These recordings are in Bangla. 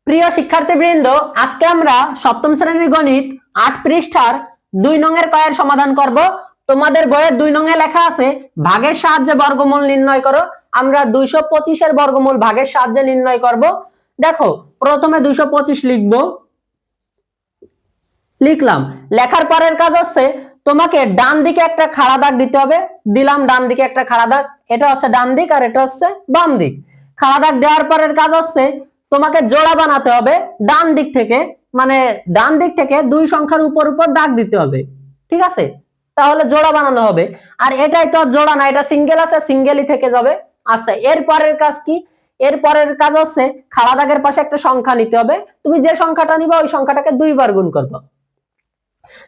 প্রিয় শিক্ষার্থীবৃন্দ, আজকে আমরা সপ্তম শ্রেণীর গণিত ৮ পৃষ্ঠার ২ নং-এর কয়ের সমাধান করব। তোমাদের বইয়ের ২ নং-এ লেখা আছে ভাগের সাহায্যে বর্গমূল নির্ণয় করো। আমরা ২২৫ এর বর্গমূল ভাগের সাহায্যে নির্ণয় করব। দেখো, প্রথমে ২২৫ লিখলাম। লেখার পরের কাজ হচ্ছে তোমাকে ডান দিকে একটা খাড়া দাগ দিতে হবে। দিলাম ডান দিকে একটা খাড়া দাগ, এটা হচ্ছে ডান দিক আর এটা হচ্ছে বাম দিক। খাড়া দাগ দেওয়ার পরের কাজ হচ্ছে তোমাকে জোড়া বানাতে হবে ডান দিক থেকে, মানে ডান দিক থেকে ২ সংখ্যার উপর উপর দাগ দিতে হবে, ঠিক আছে? তাহলে জোড়া বানানো হবে। আর এটাই তো জোড়া না, এটা সিঙ্গেল আছে, সিঙ্গেলই থেকে যাবে। আচ্ছা, এর পরের কাজ কি? এর পরের কাজ হচ্ছে খাড়া দাগের পাশে একটা সংখ্যা নিতে হবে। তুমি যে সংখ্যাটা নিবা ওই সংখ্যাটাকে ২ বার গুণ করবে।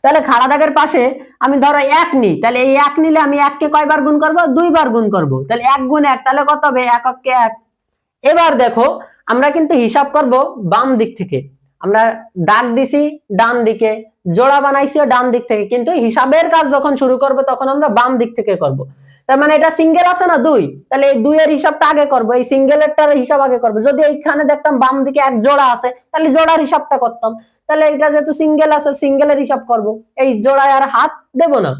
তাহলে খাড়া দাগের পাশে আমি ধরো ১ নিই, তাহলে এই ১ নিলে আমি ১ কে কয়বার গুণ করব? ২ বার গুণ করব। তাহলে ১ গুণ ১, তাহলে কত হবে? ১ কে ১। এবার দেখো, আমরা কিন্তু হিসাব করব বাম দিক থেকে। আমরা দাগ দিছি ডান দিকে, জোড়া বানাইছিও ডান দিক থেকে, কিন্তু হিসাবের কাজ যখন শুরু করব তখন আমরা বাম দিক থেকে করব। তার মানে এটা সিঙ্গেল আছে না ২, তাহলে এই ২ এর হিসাবটা আগে করব, এই সিঙ্গেলেরটার হিসাব আগে করব। যদি এইখানে দেখতাম বাম দিকে ১ জোড়া আছে, তাহলে জোড়ার হিসাবটা করতাম। তাহলে এটা যেহেতু সিঙ্গেল আছে, সিঙ্গেলের হিসাব করব, এই জোড়ায় আর হাত দেব না।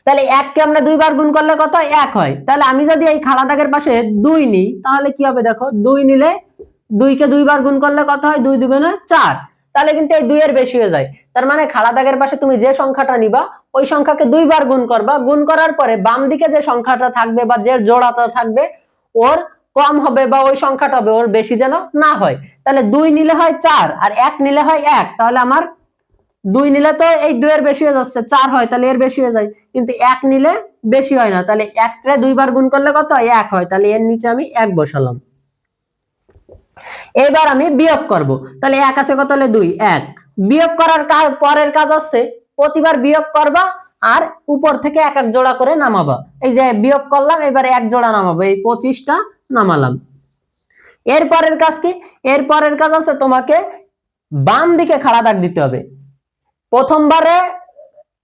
তাহলে ১ কে আমরা ২ বার গুণ করলে কত? ১ হয়। তাহলে আমি যদি এই খাড়া দাগের পাশে ২ নিই, তাহলে কি হবে? দেখো, ২ নিলে ২ কে ২ বার গুণ করলে কত হয়? ২ দুগুণে ৪। তাহলে কিন্তু এই ২ এর বেশি হয়ে যায়। তার মানে খাড়া দাগের পাশে তুমি যে সংখ্যাটা নিবা ওই সংখ্যাকে ২ বার গুণ করবা। গুণ করার পরে বাম দিকে যে সংখ্যাটা থাকবে বা যে জোড়াটা থাকবে ওর কম হবে বা ওই সংখ্যাটা হবে ওর বেশি যেন না হয়। তাহলে ২ নিলে হয় ৪ আর ১ নিলে হয় ১। তাহলে আমার ২ নিলে তো এই ২ এর বেশি হয়ে যাচ্ছে, ৪ হয়, তাহলে এর বেশি হয়ে যায়। কিন্তু ১ নিলে বেশি হয় না, তাহলে ১ রে ২ বার গুণ করলে কত হয়? ১ হয়। তাহলে এর নিচে আমি ১ বসালাম। এবার আমি বিয়োগ করব। তাহলে ১ আছে কত? তাহলে ২, ১। বিয়োগ করার পরের কাজ হচ্ছে প্রতিবার বিয়োগ করবা আর উপর থেকে এক এক জোড়া করে নামাবা। এই যে বিয়োগ করলাম, এবার ১ জোড়া নামাবো, এই ২৫টা নামালাম। এর পরের কাজ কি? এর পরের কাজ হচ্ছে তোমাকে বাম দিকে খাড়া দাগ দিতে হবে। প্রথমবারে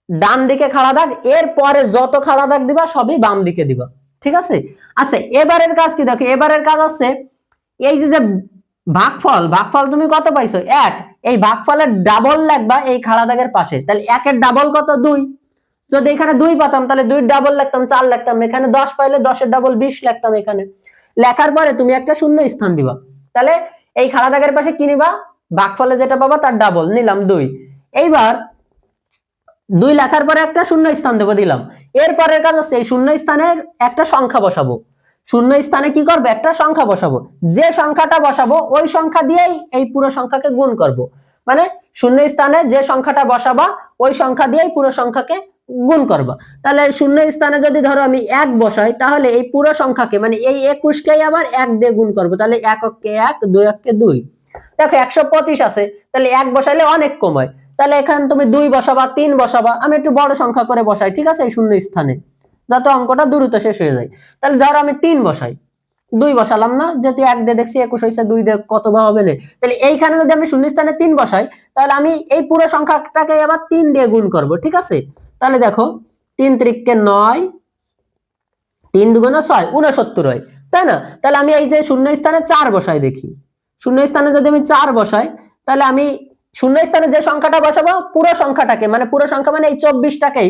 ডান দিকে খাড়া দাগ, এর পরে যত খাড়া দাগ দিবা সবই বাম দিকে দিবা, ঠিক আছে? আচ্ছা, এবারের কাজ কি? দেখো, এবারের কাজ হচ্ছে এই যে ভাগফল তুমি কত পাইছো? ১। এই ভাগফলের ডাবল লিখবা এই খাড়া দাগের পাশে। তাহলে ১ এর ডাবল কত? ২। যদি এখানে ২ পাতাম তাহলে ২ ডাবল লিখতাম, ৪ লিখতাম। এখানে ১০ পাইলে ১০ এর ডাবল ২০ লিখতাম। এখানে লেখার পরে তুমি একটা শূন্য স্থান দিবা। তাহলে এই খাড়া দাগের পাশে কি নিবা? ভাগফলে যেটা পাবা তার ডাবল নিলাম, ২। এইবার ২ লেখার পরে একটা শূন্য স্থান দেবো, দিলাম। এর পরের কাজ হচ্ছে এই শূন্য স্থানের একটা সংখ্যা বসাবো। শূন্য স্থানে কি করবো? একটা সংখ্যা বসাবো। যে সংখ্যাটা বসাবো ওই সংখ্যা দিয়েই এই পুরো সংখ্যাকে গুণ করব। মানে শূন্য স্থানে যে সংখ্যাটা বসাবা ওই সংখ্যা দিয়েই পুরো সংখ্যাকে গুণ করবা। তাহলে শূন্য স্থানে যদি ধরো আমি ১ বসাই, তাহলে এই পুরো সংখ্যাকে মানে এই ২১কেই আবার ১ দিয়ে গুণ করবো। তাহলে ১ কে ১, ২ কে ২। দেখো ১২৫ আছে, তাহলে ১ বসাইলে অনেক কম হয়। তাহলে এখানে তুমি ২ বসাবা, ৩ বসাবা। আমি একটু বড় সংখ্যা করে বসাই, ঠিক আছে, এই শূন্য স্থানে, যাতে অঙ্কটা দ্রুত শেষ হয়ে যায়। তাহলে ধরো আমি ৩ বসাই, ২ বসালাম না, যেহেতু ১ দিয়ে দেখছি ২১ হয়েছে, 2 দিয়ে কত বা হবে না। তাহলে এইখানে যদি আমি শূন্য স্থানে ৩ বসাই, তাহলে আমি এই পুরো সংখ্যাটাকে আবার ৩ দিয়ে গুণ করব, ঠিক আছে? তাহলে দেখো ৩ × ৯, ৩ × ৬, ৬৯ হয়, তাই না? তাহলে আমি এই যে শূন্য স্থানে ৪ বসাই, দেখি শূন্য স্থানে যদি আমি ৪ বসাই, তাহলে আমি শূন্য স্থানে যে সংখ্যাটা বসাবো পুরো সংখ্যাটাকে, মানে পুরো সংখ্যা মানে এই ২৪টাকেই,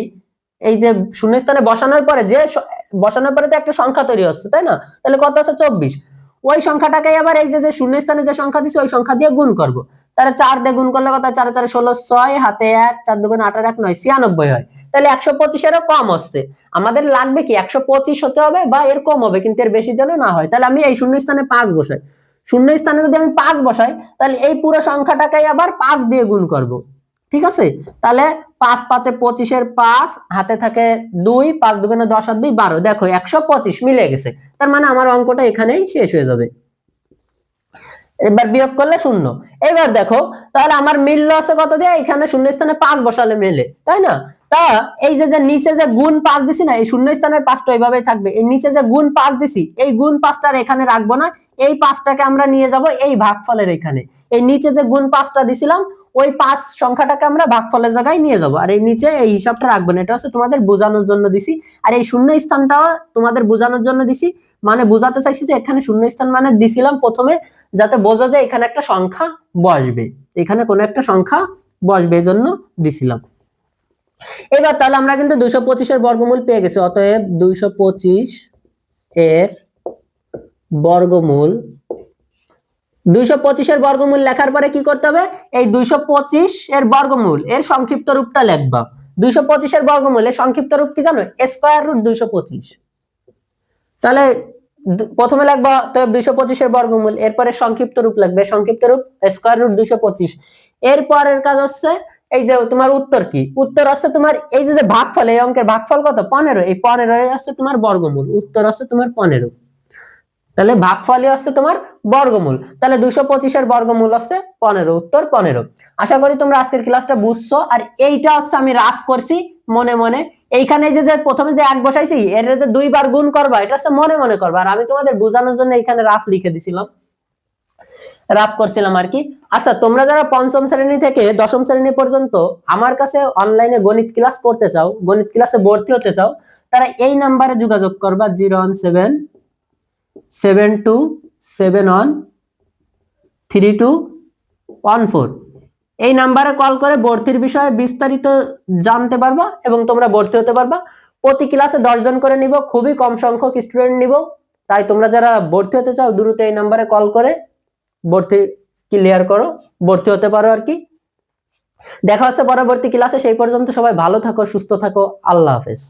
এই যে শূন্য স্থানে বসানোর পরে তো একটা সংখ্যা তৈরি হচ্ছে, তাই না? তাহলে কত আছে? ২৪। ওই সংখ্যাটাকে আবার এই যে শূন্য স্থানে যে সংখ্যা দিছি ওই সংখ্যা দিয়ে গুণ করব। তাহলে ৪ দিয়ে গুণ করলে কত? ৪ × ৪ = ১৬, ৬ হাতে ১, ৪ × ২ = ৮, ১ = ৯, ৯৬ হয়। তাহলে ১২৫-এরও কম হচ্ছে। আমাদের লাগবে কি? ১২৫ হতে হবে বা এর কম হবে, কিন্তু এর বেশি যেন না হয়। তাহলে আমি এই শূন্য স্থানে ৫ বসাই। শূন্য স্থানে যদি আমি ৫ বসাই, তাহলে এই পুরো সংখ্যাটাকে আবার ৫ দিয়ে গুণ করব, ঠিক আছে? তাহলে ৫ × ৫ = ২৫, এর ৫ হাতে থাকে ২, ৫ × ২ = ১০ আর ২ = ১২। দেখো ১২৫ মিলে গেছে। তার মানে আমার অঙ্কটা এখানেই শেষ হয়ে যাবে। এবার বিয়োগ করলে 0। এবার দেখো, তাহলে আমার মিলল আছে কত দিয়ে? এখানে শূন্য স্থানে ৫ বসালে মেলে, তাই না? তা এই যে যে নিচে যে গুণ 5 দিছি না, এই শূন্য স্থানের 5টা এইভাবেই থাকবে। এই নিচে যে গুণ 5 দিছি, এই গুণ 5টা এখানে রাখবো না, এই 5টাকে আমরা নিয়ে যাব এই ভাগফলের এখানে। এই নিচে যে গুণ 5টা দিছিলাম, ওই 5 সংখ্যাটাকে আমরা ভাগফলের জায়গায় নিয়ে যাব। আর এই নিচে এই হিসাবটা রাখবো না, এটা হচ্ছে তোমাদের বোঝানোর জন্য দিছি। আর এই শূন্য স্থানটাও তোমাদের বোঝানোর জন্য দিছি, মানে বোঝাতে চাইছি যে এখানে শূন্য স্থান মানে দিছিলাম প্রথমে, যাতে বোঝা যায় এখানে একটা সংখ্যা বসবে, এখানে কোনো একটা সংখ্যা বসবে, এজন্য দিছিলাম। এবার তাহলে আমরা কিন্তু 225 এর বর্গমূল পেয়ে গেছি। অতএব 225 এর বর্গমূল, 225 এর বর্গমূল লেখার পরে কি করতে হবে, এই 225 এর বর্গমূল এর সংক্ষিপ্ত রূপটা লিখবা। 225 এর বর্গমূল এর সংক্ষিপ্ত রূপ কি জানো, স্কয়ার রুট 225। তাহলে প্রথমে লিখবা তো 225 এর বর্গমূল, এরপরে সংক্ষিপ্ত রূপ লিখবে, সংক্ষিপ্ত রূপ স্কয়ার রুট 225। এরপরের কাজ হচ্ছে এই যে তোমার উত্তর কি, উত্তর আছে তোমার এই যে ভাগফল, এই অঙ্কের ভাগফল কত 15, এই 15 আছে তোমার বর্গমূল, উত্তর আছে তোমার 15। তাহলে ভাগফলই হচ্ছে তোমার বর্গমূল। তাহলে 225 এর বর্গমূল হচ্ছে 15, উত্তর 15। আশা করি তোমরা আজকের ক্লাসটা বুঝছো। আর এইটা হচ্ছে আমি রাফ করছি মনে মনে। এইখানে যে প্রথমে যে 1 বসাইছি, এর যে 2 বার গুণ করবা, এটা হচ্ছে মনে মনে করবা। আর আমি তোমাদের বোঝানোর জন্য এখানে রাফ লিখে দিছিলাম, রাফ করছিলাম আর কি। আচ্ছা, তোমরা যারা পঞ্চম শ্রেণী থেকে দশম শ্রেণী পর্যন্ত আমার কাছে অনলাইনে গণিত ক্লাস করতে চাও, গণিত ক্লাসে ভর্তি হতে চাও, তারা এই নাম্বারে যোগাযোগ করবা 01772713214। এই নাম্বারে কল করে ভর্তির বিষয়ে বিস্তারিত জানতে পারবা এবং তোমরা ভর্তি হতে পারবা। প্রতি ক্লাসে 10 জন করে নিব, খুবই কম সংখ্যক স্টুডেন্ট নিব। তাই তোমরা যারা ভর্তি হতে চাও দ্রুত এই নাম্বারে কল করে ভর্তি ক্লিয়ার করো, ভর্তি হতে পারো আর কি। দেখা হচ্ছে পরবর্তী ক্লাসে, সেই পর্যন্ত সবাই ভালো থাকো, সুস্থ থাকো, আল্লাহ হাফেজ।